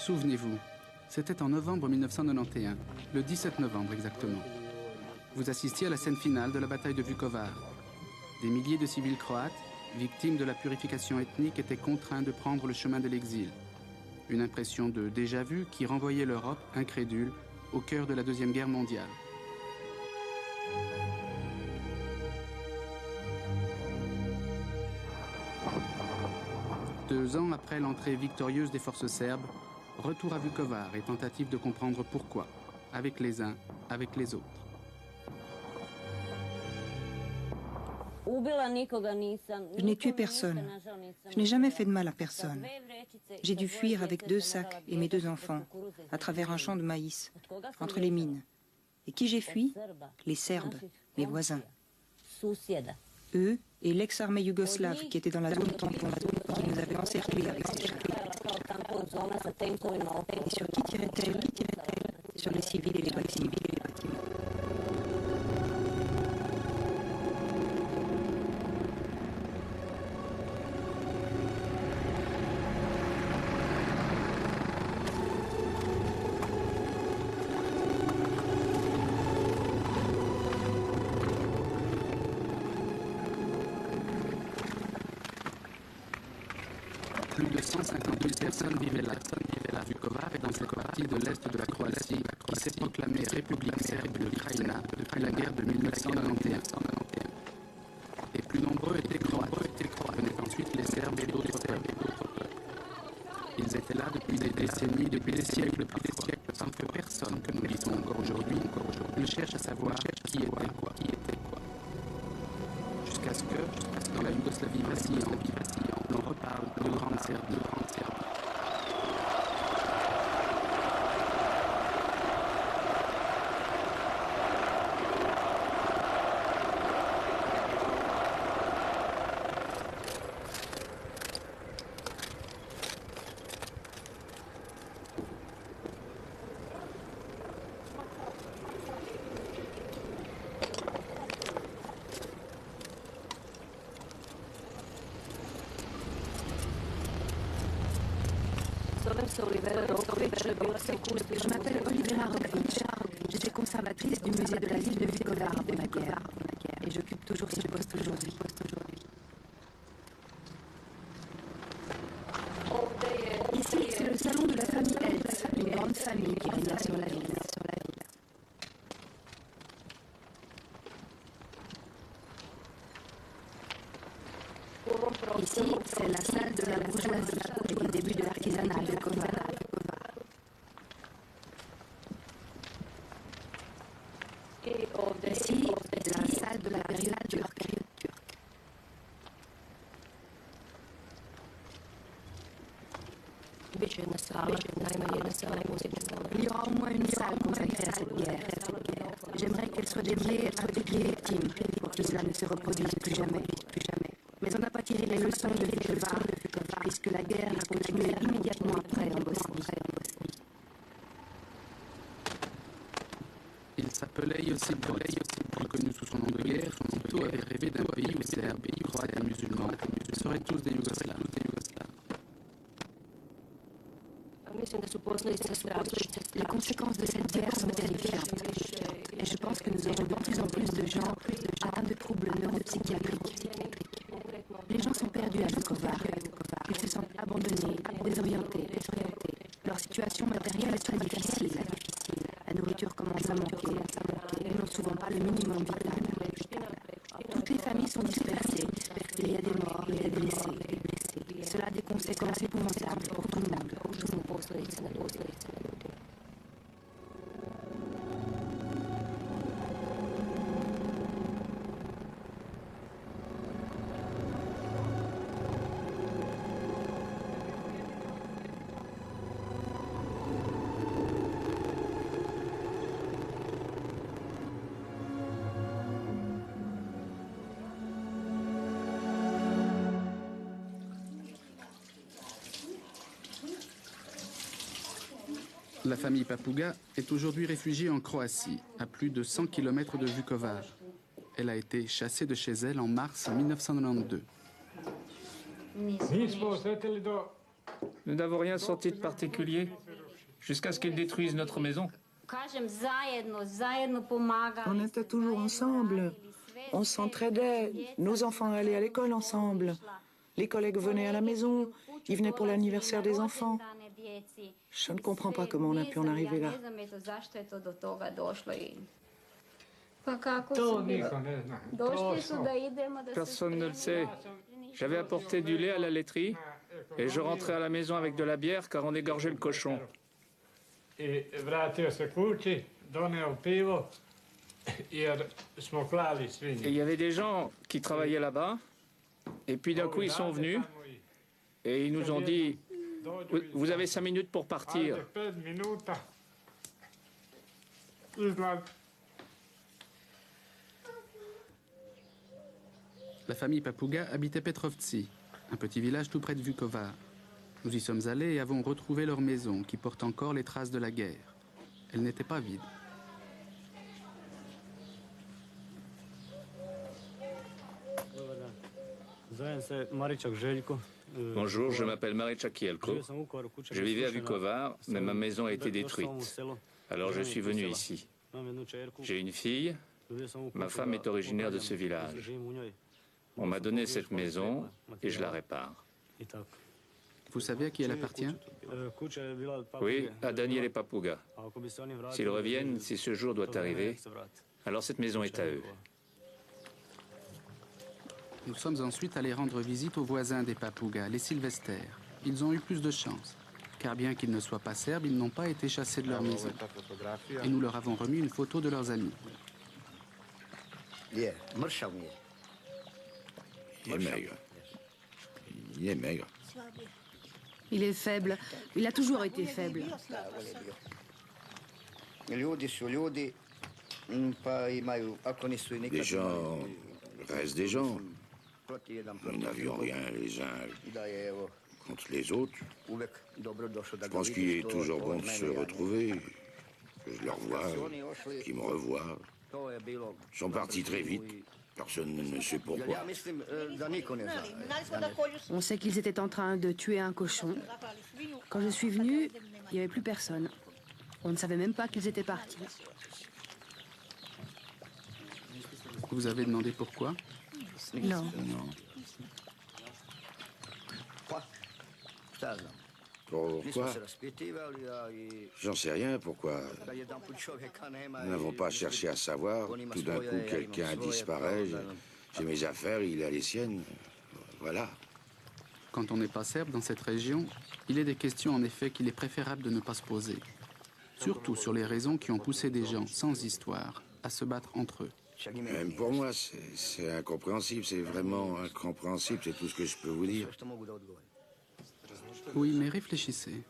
Souvenez-vous, c'était en novembre 1991, le 17 novembre exactement. Vous assistiez à la scène finale de la bataille de Vukovar. Des milliers de civils croates, victimes de la purification ethnique, étaient contraints de prendre le chemin de l'exil. Une impression de déjà-vu qui renvoyait l'Europe, incrédule, au cœur de la Deuxième Guerre mondiale. Deux ans après l'entrée victorieuse des forces serbes, retour à Vukovar et tentative de comprendre pourquoi, avec les uns, avec les autres. Je n'ai tué personne. Je n'ai jamais fait de mal à personne. J'ai dû fuir avec 2 sacs et mes 2 enfants, à travers un champ de maïs, entre les mines. Et qui j'ai fui? Les Serbes, mes voisins. Eux et l'ex-armée yougoslave qui était dans la zone tampon, qui nous avait encerclés avec ses chars. Et sur qui tirait-elle? Sur les civils et les bâtiments. Plus de 150 000 personnes vivaient là, à Vukovar et dans cette partie de l'est de la Croatie qui s'est proclamée République serbe de Krajina depuis la guerre de 1991. Les plus nombreux étaient croates, venaient ensuite les Serbes et d'autres peuples. Ils étaient là depuis des décennies, depuis des siècles parfois, sans que personne, que nous disons encore aujourd'hui, ne cherche à savoir qui était quoi. Jusqu'à ce que, dans la Yougoslavie vacillante, l'on reparle de Grande Serbie. Je m'appelle Olivera Roglic. J'étais conservatrice du musée de la ville de Vukovar avant la guerre. Et j'occupe toujours ce poste aujourd'hui. Ici, c'est le salon de la famille Eltz, une grande famille qui régna sur la ville. Ici, c'est la salle de la bourgeoisie et le début de l'artisanat de Vukovar. Ici, c'est la salle de la période turque. Il y aura au moins une salle consacrée à cette guerre. J'aimerais qu'elle soit dédiée à toutes les victimes, pour que cela ne se reproduise plus jamais. Mais on n'a pas tiré les leçons de Vukovar, puisque la guerre a continué immédiatement après en Bosnie. Il s'appelait Josip Broz, reconnu sous son nom de guerre. Tito avait rêvé d'un pays où Serbes, Croates et musulmans seraient tous des Yougoslaves. Les conséquences de cette guerre sont terrifiantes. Et je pense que nous aurons de plus en plus de gens atteints de troubles neuropsychiatriques. Les gens sont perdus à Vukovar. Ils se sentent abandonnés, désorientés. Leur situation matérielle est très difficile. La nourriture commence à manquer. Ils n'ont souvent pas le minimum vital. Toutes les familles sont dispersées. Il y a des morts et des blessés. Cela a des conséquences épouvantables pour tout le monde. La famille Papuga est aujourd'hui réfugiée en Croatie, à plus de 100 km de Vukovar. Elle a été chassée de chez elle en mars 1992. Nous n'avons rien senti de particulier jusqu'à ce qu'ils détruisent notre maison. On était toujours ensemble. On s'entraidait. Nos enfants allaient à l'école ensemble. Les collègues venaient à la maison. Ils venaient pour l'anniversaire des enfants. Je ne comprends pas comment on a pu en arriver là. Personne ne le sait. J'avais apporté du lait à la laiterie et je rentrais à la maison avec de la bière car on égorgeait le cochon. Et il y avait des gens qui travaillaient là-bas et puis d'un coup ils sont venus et ils nous ont dit « Vous avez 5 minutes pour partir ». La famille Papouga habitait Petrovci, un petit village tout près de Vukovar. Nous y sommes allés et avons retrouvé leur maison qui porte encore les traces de la guerre. Elle n'était pas vide. Bonjour, je m'appelle Maričak Kielko. Je vivais à Vukovar, mais ma maison a été détruite. Alors je suis venu ici. J'ai une fille. Ma femme est originaire de ce village. On m'a donné cette maison et je la répare. Vous savez à qui elle appartient? Oui, à Daniel et Papouga. S'ils reviennent, si ce jour doit arriver, alors cette maison est à eux. Nous sommes ensuite allés rendre visite aux voisins des Papougas, les Sylvester. Ils ont eu plus de chance, car bien qu'ils ne soient pas serbes, ils n'ont pas été chassés de leur maison. Et nous leur avons remis une photo de leurs amis. Il est maigre. Il est maigre. Il est faible. Il a toujours été faible. Les gens restent des gens. Nous n'avions rien les uns contre les autres. Je pense qu'il est toujours bon de se retrouver, que je les revoie, qu'ils me revoient. Ils sont partis très vite. Personne ne sait pourquoi. On sait qu'ils étaient en train de tuer un cochon. Quand je suis venue, il n'y avait plus personne. On ne savait même pas qu'ils étaient partis. Vous avez demandé pourquoi? Non. Non. Pourquoi? J'en sais rien, pourquoi. Nous n'avons pas cherché à savoir. Tout d'un coup, quelqu'un disparaît. J'ai mes affaires, il a les siennes. Voilà. Quand on n'est pas serbe dans cette région, il est des questions en effet qu'il est préférable de ne pas se poser. Surtout sur les raisons qui ont poussé des gens sans histoire à se battre entre eux. Même pour moi, c'est incompréhensible, c'est vraiment incompréhensible, c'est tout ce que je peux vous dire. Oui, mais réfléchissez.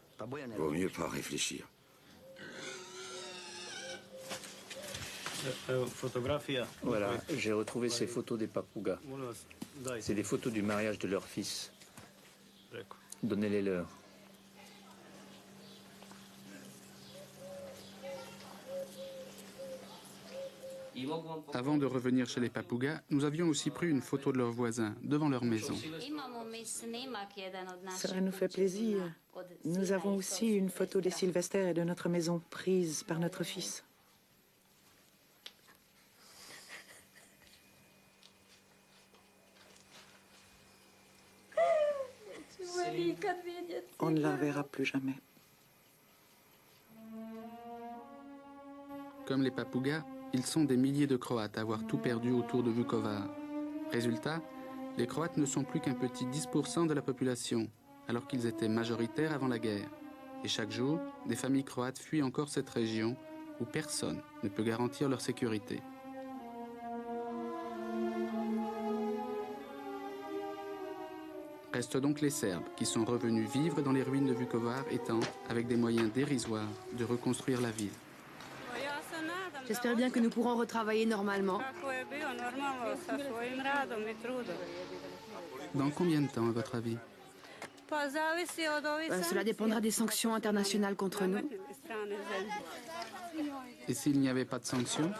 Vaut mieux pas réfléchir. Voilà, j'ai retrouvé ces photos des Papougas. C'est des photos du mariage de leur fils. Donnez-les leur. Avant de revenir chez les Papougas, nous avions aussi pris une photo de leurs voisins, devant leur maison. Cela nous fait plaisir. Nous avons aussi une photo des Sylvester et de notre maison, prise par notre fils. On ne la reverra plus jamais. Comme les Papougas, ils sont des milliers de Croates à avoir tout perdu autour de Vukovar. Résultat, les Croates ne sont plus qu'un petit 10% de la population, alors qu'ils étaient majoritaires avant la guerre. Et chaque jour, des familles croates fuient encore cette région où personne ne peut garantir leur sécurité. Restent donc les Serbes qui sont revenus vivre dans les ruines de Vukovar et tentent, avec des moyens dérisoires, de reconstruire la ville. J'espère bien que nous pourrons retravailler normalement. Dans combien de temps, à votre avis? Cela dépendra des sanctions internationales contre nous. Et s'il n'y avait pas de sanctions?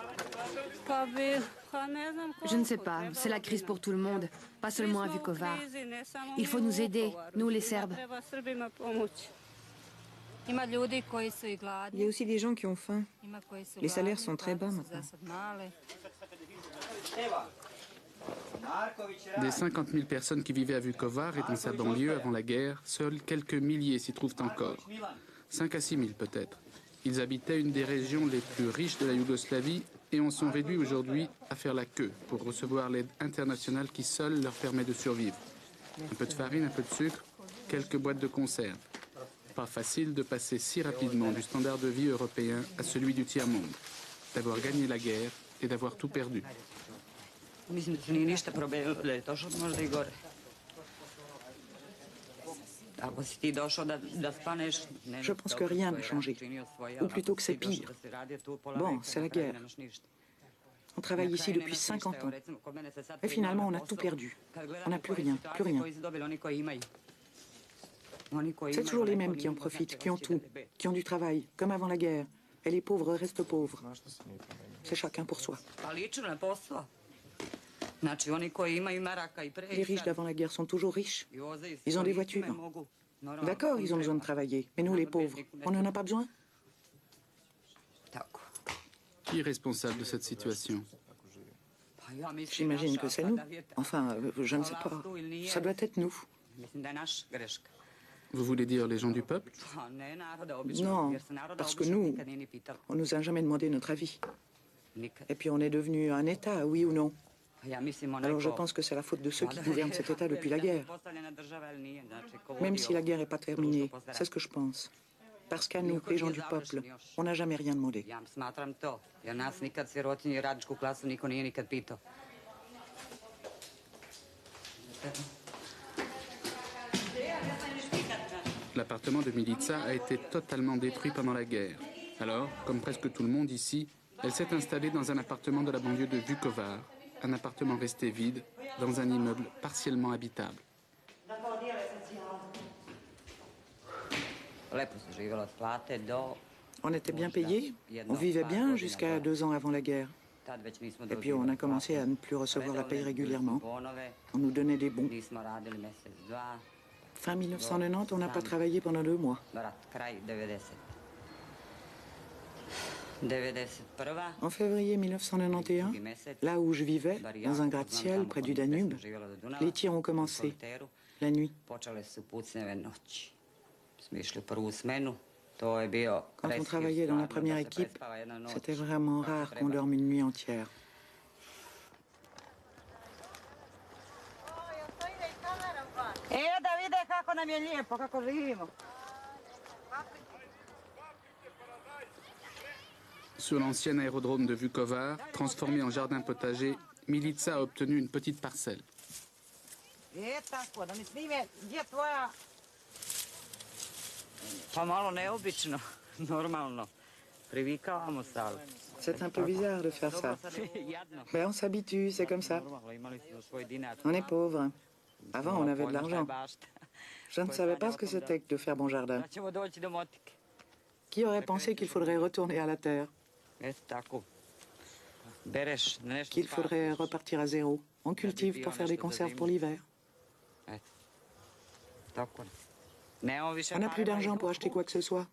Je ne sais pas, c'est la crise pour tout le monde, pas seulement à Vukovar. Il faut nous aider, nous les Serbes. Il y a aussi des gens qui ont faim. Les salaires sont très bas maintenant. Des 50 000 personnes qui vivaient à Vukovar et dans sa banlieue avant la guerre, seuls quelques milliers s'y trouvent encore. 5 à 6 000 peut-être. Ils habitaient une des régions les plus riches de la Yougoslavie et en sont réduits aujourd'hui à faire la queue pour recevoir l'aide internationale qui seule leur permet de survivre. Un peu de farine, un peu de sucre, quelques boîtes de conserve. Pas facile de passer si rapidement du standard de vie européen à celui du tiers-monde, d'avoir gagné la guerre et d'avoir tout perdu. Je pense que rien n'a changé, ou plutôt que c'est pire. Bon, c'est la guerre. On travaille ici depuis 50 ans. Et finalement, on a tout perdu. On n'a plus rien, plus rien. C'est toujours les mêmes qui en profitent, qui ont tout, qui ont du travail, comme avant la guerre. Et les pauvres restent pauvres. C'est chacun pour soi. Les riches d'avant la guerre sont toujours riches. Ils ont des voitures. D'accord, ils ont besoin de travailler. Mais nous, les pauvres, on n'en a pas besoin? Qui est responsable de cette situation? J'imagine que c'est nous. Enfin, je ne sais pas. Ça doit être nous. Vous voulez dire les gens du peuple? Non, parce que nous, on nous a jamais demandé notre avis. Et puis on est devenu un État, oui ou non? Alors je pense que c'est la faute de ceux qui gouvernent cet État depuis la guerre. Même si la guerre n'est pas terminée, c'est ce que je pense. Parce qu'à nous, les gens du peuple, on n'a jamais rien demandé. L'appartement de Milica a été totalement détruit pendant la guerre. Alors, comme presque tout le monde ici, elle s'est installée dans un appartement de la banlieue de Vukovar, un appartement resté vide, dans un immeuble partiellement habitable. On était bien payés, on vivait bien jusqu'à 2 ans avant la guerre. Et puis on a commencé à ne plus recevoir la paye régulièrement. On nous donnait des bons. Fin 1990, on n'a pas travaillé pendant 2 mois. En février 1991, là où je vivais, dans un gratte-ciel près du Danube, les tirs ont commencé, la nuit. Quand on travaillait dans la première équipe, c'était vraiment rare qu'on dorme une nuit entière. Sur l'ancien aérodrome de Vukovar, transformé en jardin potager, Milica a obtenu une petite parcelle. C'est un peu bizarre de faire ça. Mais on s'habitue, c'est comme ça. On est pauvre. Avant, on avait de l'argent. Je ne savais pas ce que c'était que de faire bon jardin. Qui aurait pensé qu'il faudrait retourner à la terre? Qu'il faudrait repartir à zéro? On cultive pour faire des conserves pour l'hiver. On n'a plus d'argent pour acheter quoi que ce soit.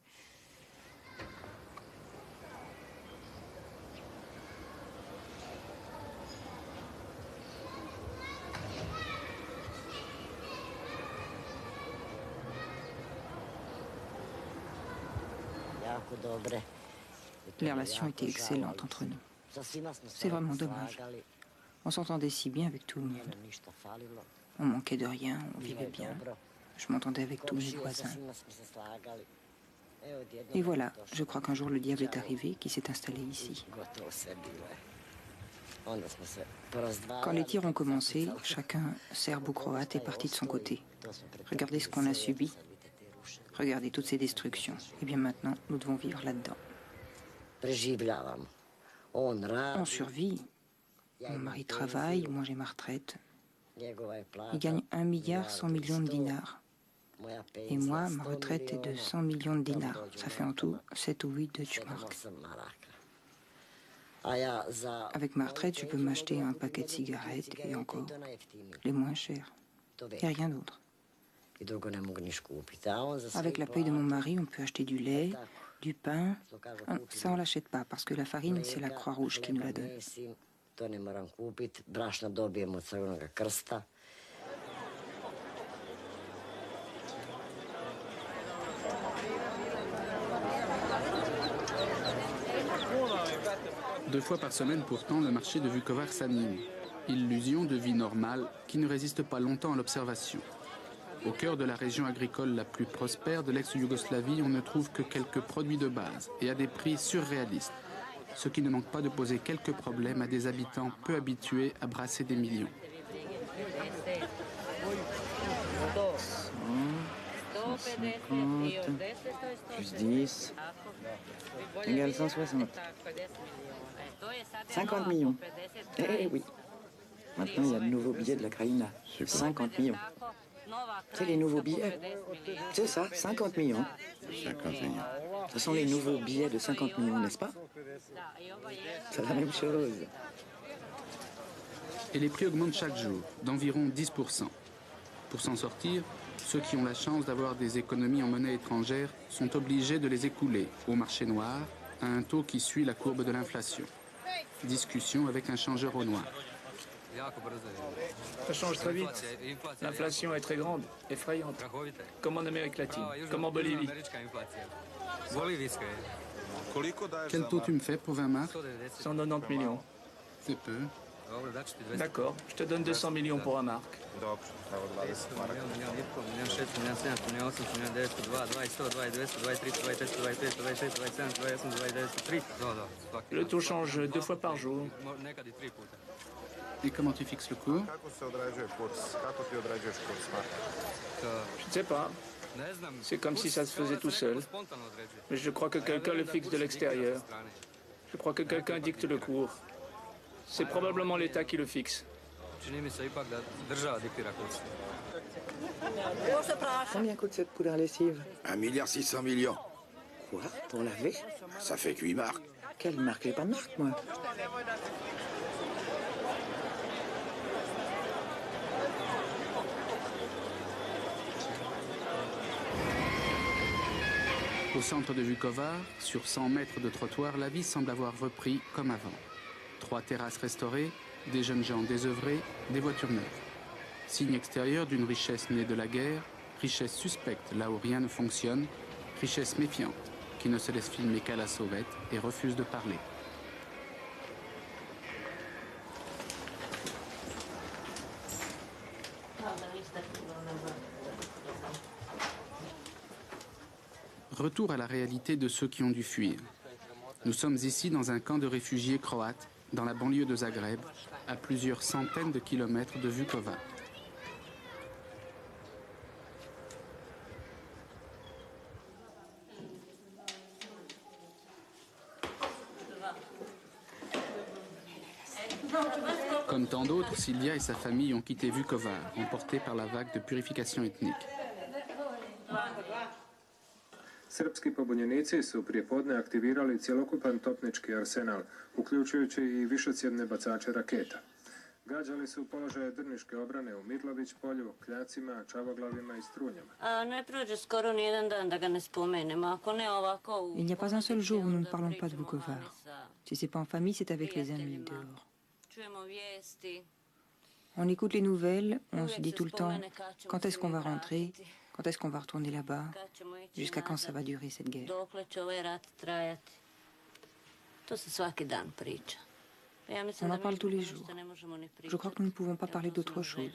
Les relations étaient excellentes entre nous. C'est vraiment dommage. On s'entendait si bien avec tout le monde. On manquait de rien, on vivait bien. Je m'entendais avec tous mes voisins. Et voilà, je crois qu'un jour le diable est arrivé, qui s'est installé ici. Quand les tirs ont commencé, chacun, serbe ou croate, est parti de son côté. Regardez ce qu'on a subi. Regardez toutes ces destructions. Et bien maintenant, nous devons vivre là-dedans. On survit. Mon mari travaille, moi j'ai ma retraite. Il gagne 1,1 milliard de dinars. Et moi, ma retraite est de 100 millions de dinars. Ça fait en tout 7 ou 8 Deutschmark. Avec ma retraite, je peux m'acheter un paquet de cigarettes et encore, les moins chers. Et rien d'autre. Avec la paye de mon mari, on peut acheter du lait, du pain. Ça, on l'achète pas parce que la farine, c'est la Croix-Rouge qui nous la donne. Deux fois par semaine, pourtant, le marché de Vukovar s'anime. Illusion de vie normale qui ne résiste pas longtemps à l'observation. Au cœur de la région agricole la plus prospère de l'ex-Yougoslavie, on ne trouve que quelques produits de base et à des prix surréalistes, ce qui ne manque pas de poser quelques problèmes à des habitants peu habitués à brasser des millions. Plus 10 égale 160. 50 millions. Eh oui. Maintenant, il y a de nouveaux billets de la Krajina. 50 millions. C'est les nouveaux billets. C'est ça, 50 millions. 50 millions. Ce sont les nouveaux billets de 50 millions, n'est-ce pas? C'est la même chose. Et les prix augmentent chaque jour, d'environ 10%. Pour s'en sortir, ceux qui ont la chance d'avoir des économies en monnaie étrangère sont obligés de les écouler au marché noir à un taux qui suit la courbe de l'inflation. Discussion avec un changeur au noir. Ça change très vite. L'inflation est très grande, effrayante. Comme en Amérique latine, comme en Bolivie. Quel taux tu me fais pour 20 marks? 190 millions. C'est peu. D'accord, je te donne 200 millions pour un marque. Le taux change 2 fois par jour. Et comment tu fixes le cours? Je ne sais pas. C'est comme si ça se faisait tout seul. Mais je crois que quelqu'un le fixe de l'extérieur. Je crois que quelqu'un dicte le cours. C'est probablement l'État qui le fixe. Combien coûte cette poudre à lessive? 1,6 milliard. Quoi? Pour laver? Ça fait 8 marques. Quelle marque? J'ai pas de marque, moi. Au centre de Vukovar, sur 100 mètres de trottoir, la vie semble avoir repris comme avant. 3 terrasses restaurées, des jeunes gens désœuvrés, des voitures neuves. Signe extérieur d'une richesse née de la guerre, richesse suspecte là où rien ne fonctionne, richesse méfiante qui ne se laisse filmer qu'à la sauvette et refuse de parler. Retour à la réalité de ceux qui ont dû fuir. Nous sommes ici dans un camp de réfugiés croates, dans la banlieue de Zagreb, à plusieurs centaines de kilomètres de Vukovar. Comme tant d'autres, Silvia et sa famille ont quitté Vukovar, emportés par la vague de purification ethnique. Srpski pobunjenici su prijepodne aktivirali cjelokupan topnički arsenal, uključujući i višecjevne bacače raketa. Gađali su položaje drniške obrane u Mirlović polju, Kljacima, Čavoglavima i Strunjama. Ne prođe skoro nijedan dan da ga ne spomenemo, ako ne ovako... Il n'y a pas un seul jour où nous ne parlons pas de Vukovar. Si c'est pas en famille, c'est avec les amis dehors. Čujemo vijesti. On écoute les nouvelles, on se dit tout le temps quand est-ce qu'on va rentrer, quand est-ce qu'on va retourner là-bas, jusqu'à quand ça va durer cette guerre. Dokle će ovaj rat trajati. To se svaki dan priča. On en parle tous les jours. Je crois que nous ne pouvons pas parler d'autre chose.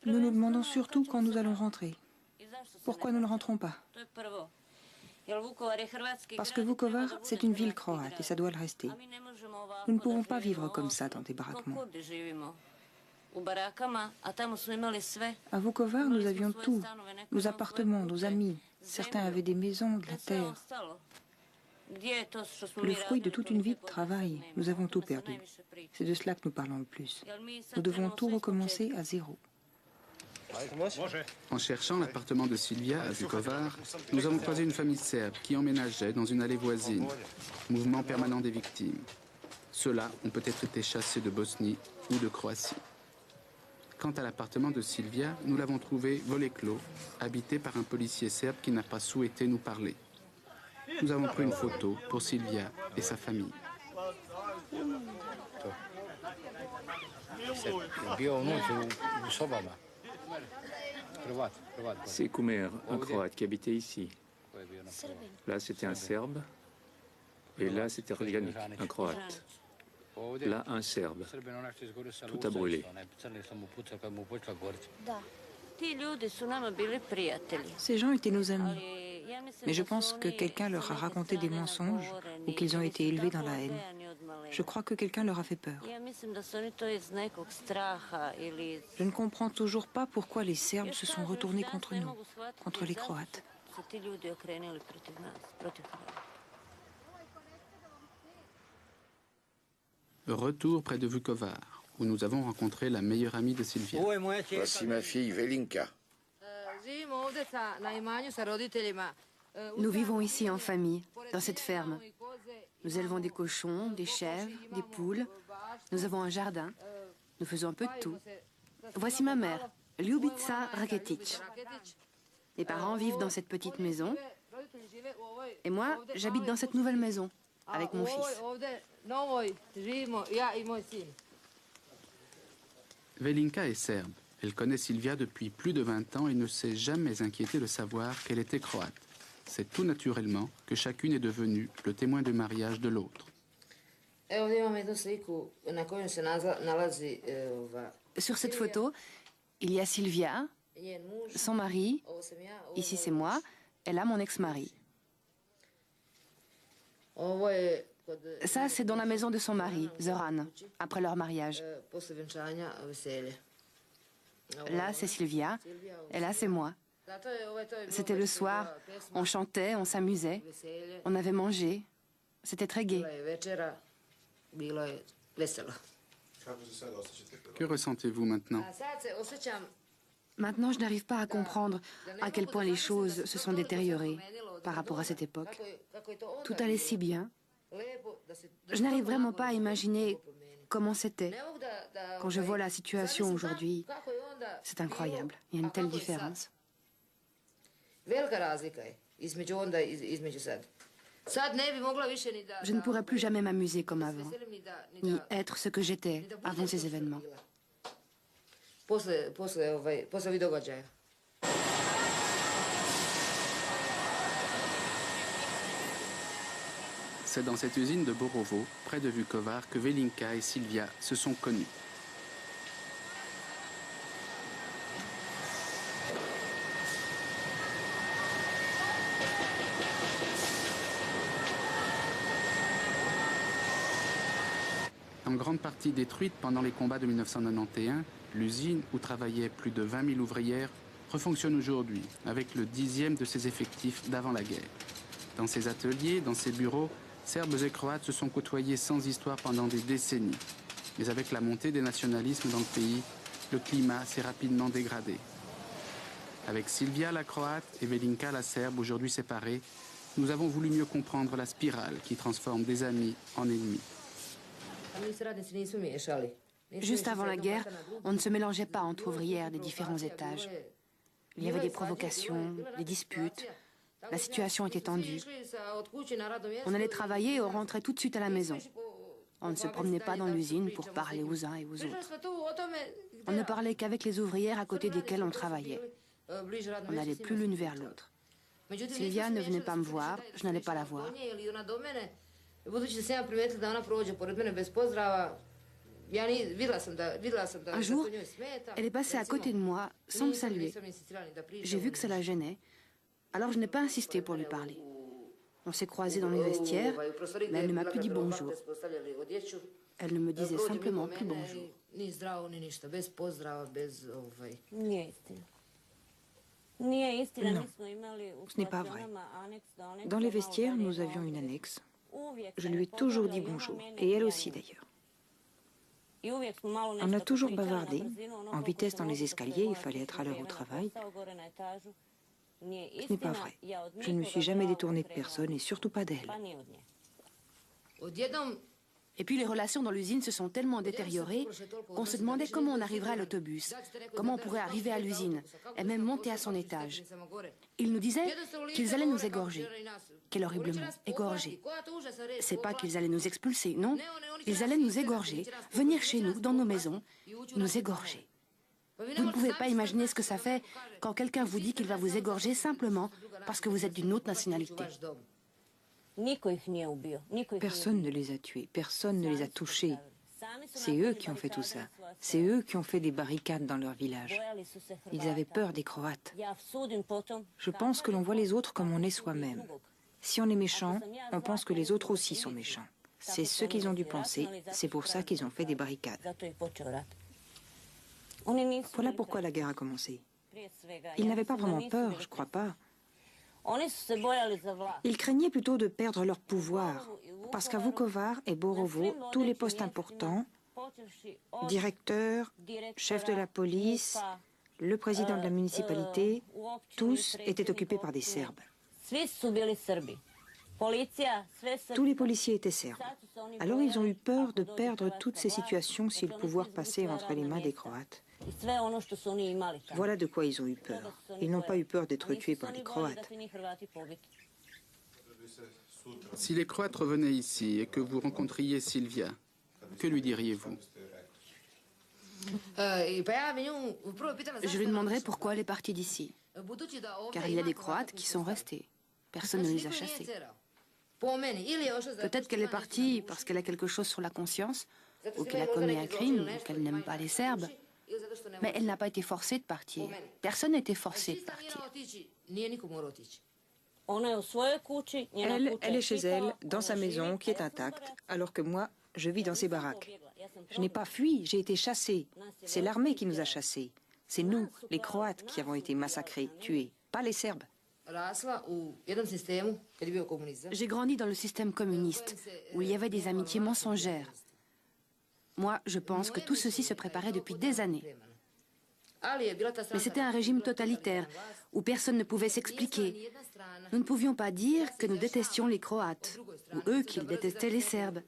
Nous nous demandons surtout quand nous allons rentrer. Pourquoi nous ne rentrons pas? Parce que Vukovar, c'est une ville croate et ça doit le rester. Nous ne pouvons pas vivre comme ça dans des baraquements. À Vukovar, nous avions tout. Nos appartements, nos amis. Certains avaient des maisons, de la terre. Le fruit de toute une vie de travail. Nous avons tout perdu. C'est de cela que nous parlons le plus. Nous devons tout recommencer à zéro. En cherchant l'appartement de Silvia à Vukovar, nous avons croisé une famille serbe qui emménageait dans une allée voisine, mouvement permanent des victimes. Ceux-là ont peut-être été chassés de Bosnie ou de Croatie. Quant à l'appartement de Silvia, nous l'avons trouvé volet clos, habité par un policier serbe qui n'a pas souhaité nous parler. Nous avons pris une photo pour Silvia et sa famille. C'est Kumer, un Croate qui habitait ici. Là, c'était un Serbe. Et là, c'était Rodiganic, un Croate. Là, un Serbe. Tout a brûlé. Ces gens étaient nos amis. Mais je pense que quelqu'un leur a raconté des mensonges ou qu'ils ont été élevés dans la haine. Je crois que quelqu'un leur a fait peur. Je ne comprends toujours pas pourquoi les Serbes se sont retournés contre nous, contre les Croates. Retour près de Vukovar, où nous avons rencontré la meilleure amie de Silvia. Voici ma fille Velinka. Nous vivons ici en famille, dans cette ferme. Nous élevons des cochons, des chèvres, des poules. Nous avons un jardin. Nous faisons un peu de tout. Voici ma mère, Ljubica Raketic. Mes parents vivent dans cette petite maison. Et moi, j'habite dans cette nouvelle maison, avec mon fils. Velinka est serbe. Elle connaît Silvia depuis plus de 20 ans et ne s'est jamais inquiétée de savoir qu'elle était croate. C'est tout naturellement que chacune est devenue le témoin du mariage de l'autre. Sur cette photo, il y a Silvia, son mari, ici c'est moi, et là mon ex-mari. Ça, c'est dans la maison de son mari, Zoran, après leur mariage. Là, c'est Silvia, et là, c'est moi. C'était le soir, on chantait, on s'amusait, on avait mangé. C'était très gai. Que ressentez-vous maintenant? Maintenant, je n'arrive pas à comprendre à quel point les choses se sont détériorées par rapport à cette époque. Tout allait si bien. Je n'arrive vraiment pas à imaginer comment c'était. Quand je vois la situation aujourd'hui, c'est incroyable. Il y a une telle différence. Je ne pourrais plus jamais m'amuser comme avant, ni être ce que j'étais avant ces événements. C'est dans cette usine de Borovo, près de Vukovar, que Velinka et Silvia se sont connues. En grande partie détruite pendant les combats de 1991, l'usine où travaillaient plus de 20 000 ouvrières refonctionne aujourd'hui avec le 10e de ses effectifs d'avant la guerre. Dans ses ateliers, dans ses bureaux, Serbes et Croates se sont côtoyés sans histoire pendant des décennies. Mais avec la montée des nationalismes dans le pays, le climat s'est rapidement dégradé. Avec Silvia la Croate et Velinka la Serbe, aujourd'hui séparées, nous avons voulu mieux comprendre la spirale qui transforme des amis en ennemis. Juste avant la guerre, on ne se mélangeait pas entre ouvrières des différents étages. Il y avait des provocations, des disputes. La situation était tendue. On allait travailler et on rentrait tout de suite à la maison. On ne se promenait pas dans l'usine pour parler aux uns et aux autres. On ne parlait qu'avec les ouvrières à côté desquelles on travaillait. On n'allait plus l'une vers l'autre. Silvia ne venait pas me voir, je n'allais pas la voir. Un jour, elle est passée à côté de moi sans me saluer. J'ai vu que ça la gênait, alors je n'ai pas insisté pour lui parler. On s'est croisés dans les vestiaires, mais elle ne m'a plus dit bonjour. Elle ne me disait simplement plus bonjour. Non, ce n'est pas vrai. Dans les vestiaires, nous avions une annexe. Je lui ai toujours dit bonjour, et elle aussi d'ailleurs. On a toujours bavardé, en vitesse dans les escaliers, il fallait être à l'heure au travail. Ce n'est pas vrai. Je ne me suis jamais détournée de personne et surtout pas d'elle. Et puis les relations dans l'usine se sont tellement détériorées qu'on se demandait comment on arriverait à l'autobus, comment on pourrait arriver à l'usine, et même monter à son étage. Ils nous disaient qu'ils allaient nous égorger. Quel horrible mot, égorger. C'est pas qu'ils allaient nous expulser, non. Ils allaient nous égorger, venir chez nous, dans nos maisons, nous égorger. Vous ne pouvez pas imaginer ce que ça fait quand quelqu'un vous dit qu'il va vous égorger simplement parce que vous êtes d'une autre nationalité. Personne ne les a tués, personne ne les a touchés. C'est eux qui ont fait tout ça. C'est eux qui ont fait des barricades dans leur village. Ils avaient peur des Croates. Je pense que l'on voit les autres comme on est soi-même. Si on est méchant, on pense que les autres aussi sont méchants. C'est ce qu'ils ont dû penser, c'est pour ça qu'ils ont fait des barricades. Voilà pourquoi la guerre a commencé. Ils n'avaient pas vraiment peur, je crois pas. Ils craignaient plutôt de perdre leur pouvoir, parce qu'à Vukovar et Borovo, tous les postes importants, directeur, chef de la police, le président de la municipalité, tous étaient occupés par des Serbes. Tous les policiers étaient serbes. Alors ils ont eu peur de perdre toutes ces situations si le pouvoir passait entre les mains des Croates. Voilà de quoi ils ont eu peur. Ils n'ont pas eu peur d'être tués par les Croates. Si les Croates revenaient ici et que vous rencontriez Silvia, que lui diriez-vous? Je lui demanderai pourquoi elle est partie d'ici. Car il y a des Croates qui sont restés. Personne ne les a chassés. Peut-être qu'elle est partie parce qu'elle a quelque chose sur la conscience, ou qu'elle a commis un crime, ou qu'elle n'aime pas les Serbes. Mais elle n'a pas été forcée de partir. Personne n'a été forcé de partir. Elle est chez elle, dans sa maison, qui est intacte, alors que moi, je vis dans ces baraques. Je n'ai pas fui, j'ai été chassée. C'est l'armée qui nous a chassés. C'est nous, les Croates, qui avons été massacrés, tués, pas les Serbes. J'ai grandi dans le système communiste, où il y avait des amitiés mensongères. Moi, je pense que tout ceci se préparait depuis des années. Mais c'était un régime totalitaire, où personne ne pouvait s'expliquer. Nous ne pouvions pas dire que nous détestions les Croates, ou eux qu'ils détestaient les Serbes.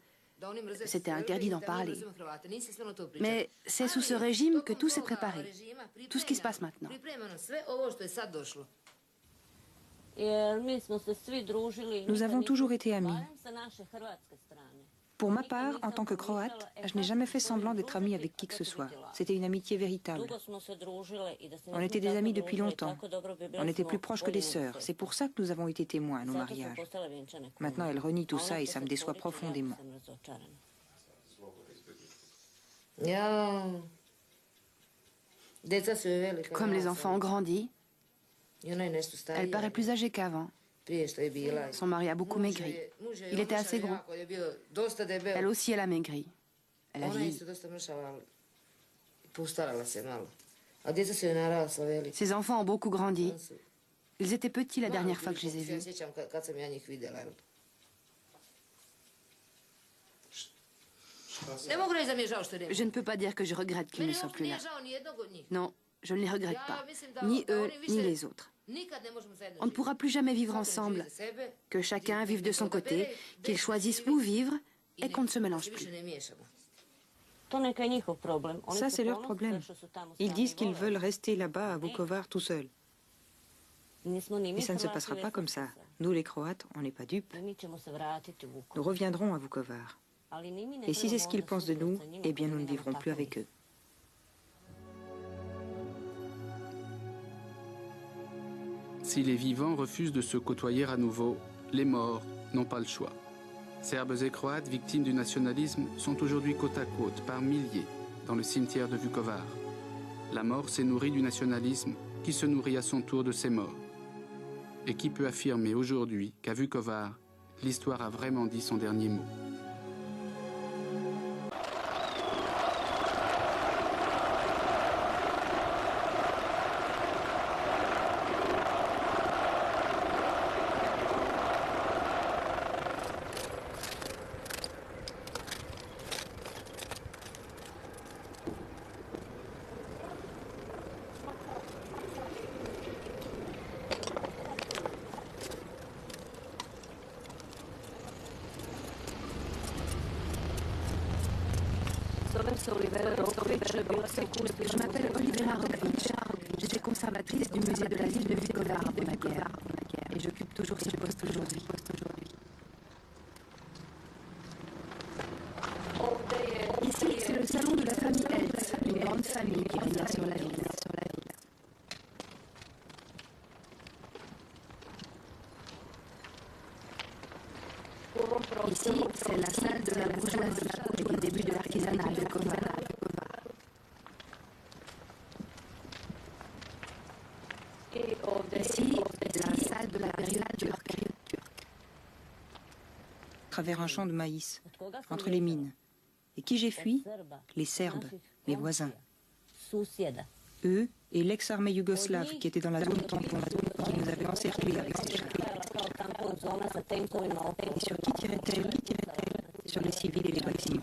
C'était interdit d'en parler. Mais c'est sous ce régime que tout s'est préparé, tout ce qui se passe maintenant. Nous avons toujours été amis. Pour ma part, en tant que Croate, je n'ai jamais fait semblant d'être amie avec qui que ce soit. C'était une amitié véritable. On était des amis depuis longtemps. On était plus proches que des sœurs. C'est pour ça que nous avons été témoins à nos mariages. Maintenant, elle renie tout ça et ça me déçoit profondément. Comme les enfants ont grandi, elle paraît plus âgée qu'avant. Son mari a beaucoup maigri. Il était assez gros. Elle aussi, elle a maigri. Elle a vieilli. Ses enfants ont beaucoup grandi. Ils étaient petits la dernière fois que je les ai vus. Je ne peux pas dire que je regrette qu'ils ne soient plus là. Non, je ne les regrette pas. Ni eux, ni les autres. On ne pourra plus jamais vivre ensemble. Que chacun vive de son côté, qu'ils choisissent où vivre et qu'on ne se mélange plus. Ça, c'est leur problème. Ils disent qu'ils veulent rester là-bas à Vukovar tout seuls. Mais ça ne se passera pas comme ça. Nous, les Croates, on n'est pas dupes. Nous reviendrons à Vukovar. Et si c'est ce qu'ils pensent de nous, eh bien nous ne vivrons plus avec eux. Si les vivants refusent de se côtoyer à nouveau, les morts n'ont pas le choix. Serbes et Croates victimes du nationalisme sont aujourd'hui côte à côte par milliers dans le cimetière de Vukovar. La mort s'est nourrie du nationalisme qui se nourrit à son tour de ses morts. Et qui peut affirmer aujourd'hui qu'à Vukovar, l'histoire a vraiment dit son dernier mot? Je m'appelle Olivera Rokvic. J'étais conservatrice du musée de la ville de Vukovar avant la guerre. Et j'occupe toujours ce poste aujourd'hui. Ici, c'est le salon de la famille Eltz, une grande famille qui régna sur la ville. Ici, c'est la salle de la bourgeoisie et le début de l'artisanat de Vukovar. Ici, c'est la salle de la période turque. À travers un champ de maïs, entre les mines. Et qui j'ai fui? Les Serbes, mes voisins. Eux et l'ex-armée yougoslave qui était dans la zone tampon, qui nous avait encerclés avec ses chars. Et sur qui tirait-elle? Sur les civils et les bâtiments.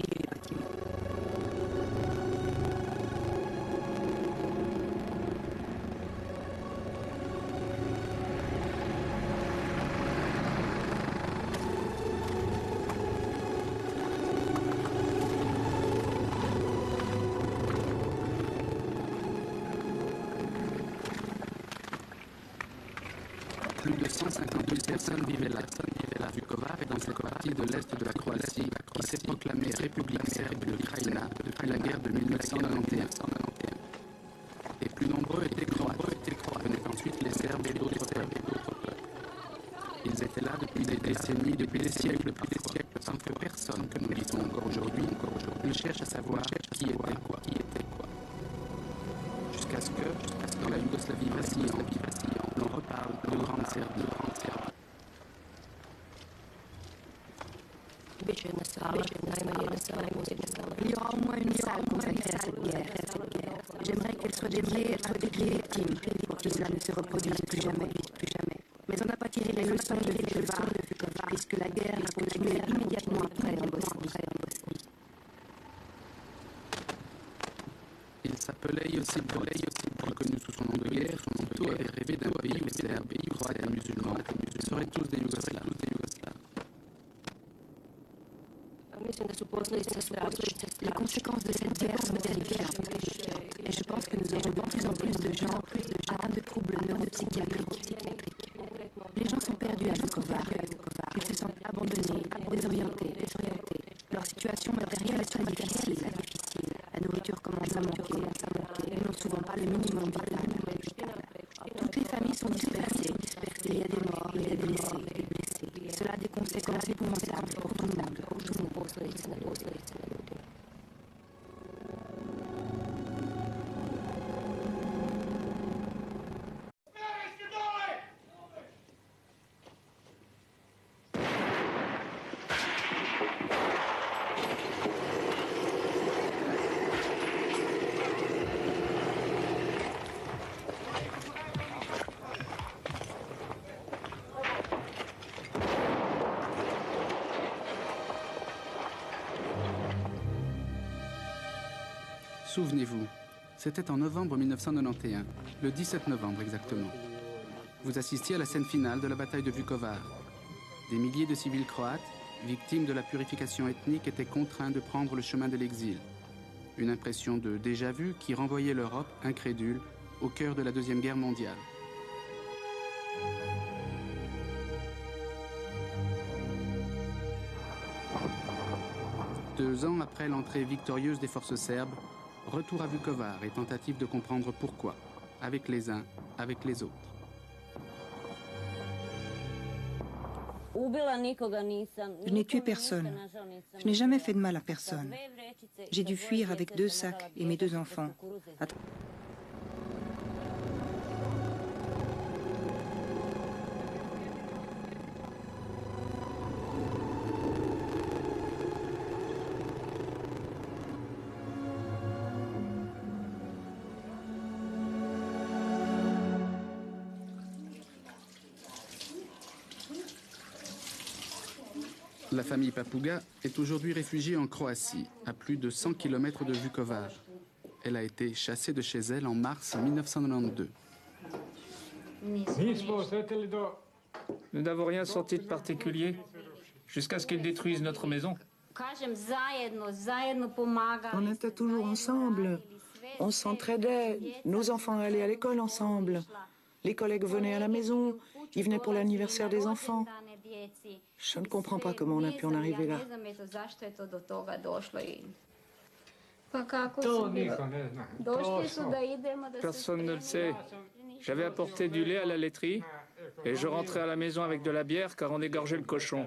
Plus de 150 000 personnes vivaient là. Vukovar est dans cette partie de l'est de la Croatie qui s'est proclamée République serbe de Krajina depuis la guerre de 1991. Les plus nombreux étaient croates. Venaient ensuite les Serbes et d'autres peuples. Ils étaient là depuis des décennies, depuis des siècles parfois, sans que personne, que nous disons encore aujourd'hui, ne cherche à savoir qui était quoi. Jusqu'à ce que, dans la Yougoslavie vacillante, on reparle de Grande Serbie. Il y aura au moins une salle consacrée à cette guerre. J'aimerais qu'elle soit dédiée à toutes les victimes, pour que cela ne se reproduise plus jamais. Mais on n'a pas tiré les leçons de Vukovar, puisque la guerre a continué immédiatement après en Bosnie. Il s'appelait Josip Broz, reconnu sous son nom de guerre, Tito avait rêvé d'un pays où Serbes, Croates et musulmans seraient tous des Yougoslaves. Les conséquences de cette guerre sont terrifiantes. Et je pense que nous aurons de plus en plus de gens atteints de troubles neuropsychiatriques. Les gens sont perdus à Vukovar. Ils se sentent abandonnés, désorientés. Leur situation matérielle est très difficile. La nourriture commence à manquer. Ils n'ont souvent pas le minimum vital. Toutes les familles sont dispersées. Il y a des morts, il y a des blessés. Cela a des conséquences épouvantables pour tout le monde. Souvenez-vous, c'était en novembre 1991, le 17 novembre exactement. Vous assistiez à la scène finale de la bataille de Vukovar. Des milliers de civils croates, victimes de la purification ethnique, étaient contraints de prendre le chemin de l'exil. Une impression de déjà-vu qui renvoyait l'Europe, incrédule, au cœur de la Deuxième Guerre mondiale. Deux ans après l'entrée victorieuse des forces serbes, retour à Vukovar et tentative de comprendre pourquoi, avec les uns, avec les autres. Je n'ai tué personne. Je n'ai jamais fait de mal à personne. J'ai dû fuir avec 2 sacs et mes 2 enfants. La famille Papouga est aujourd'hui réfugiée en Croatie, à plus de 100 km de Vukovar. Elle a été chassée de chez elle en mars 1992. Nous n'avons rien senti de particulier jusqu'à ce qu'ils détruisent notre maison. On était toujours ensemble. On s'entraidait. Nos enfants allaient à l'école ensemble. Les collègues venaient à la maison. Ils venaient pour l'anniversaire des enfants. Je ne comprends pas comment on a pu en arriver là. Personne ne le sait. J'avais apporté du lait à la laiterie et je rentrais à la maison avec de la bière car on égorgeait le cochon.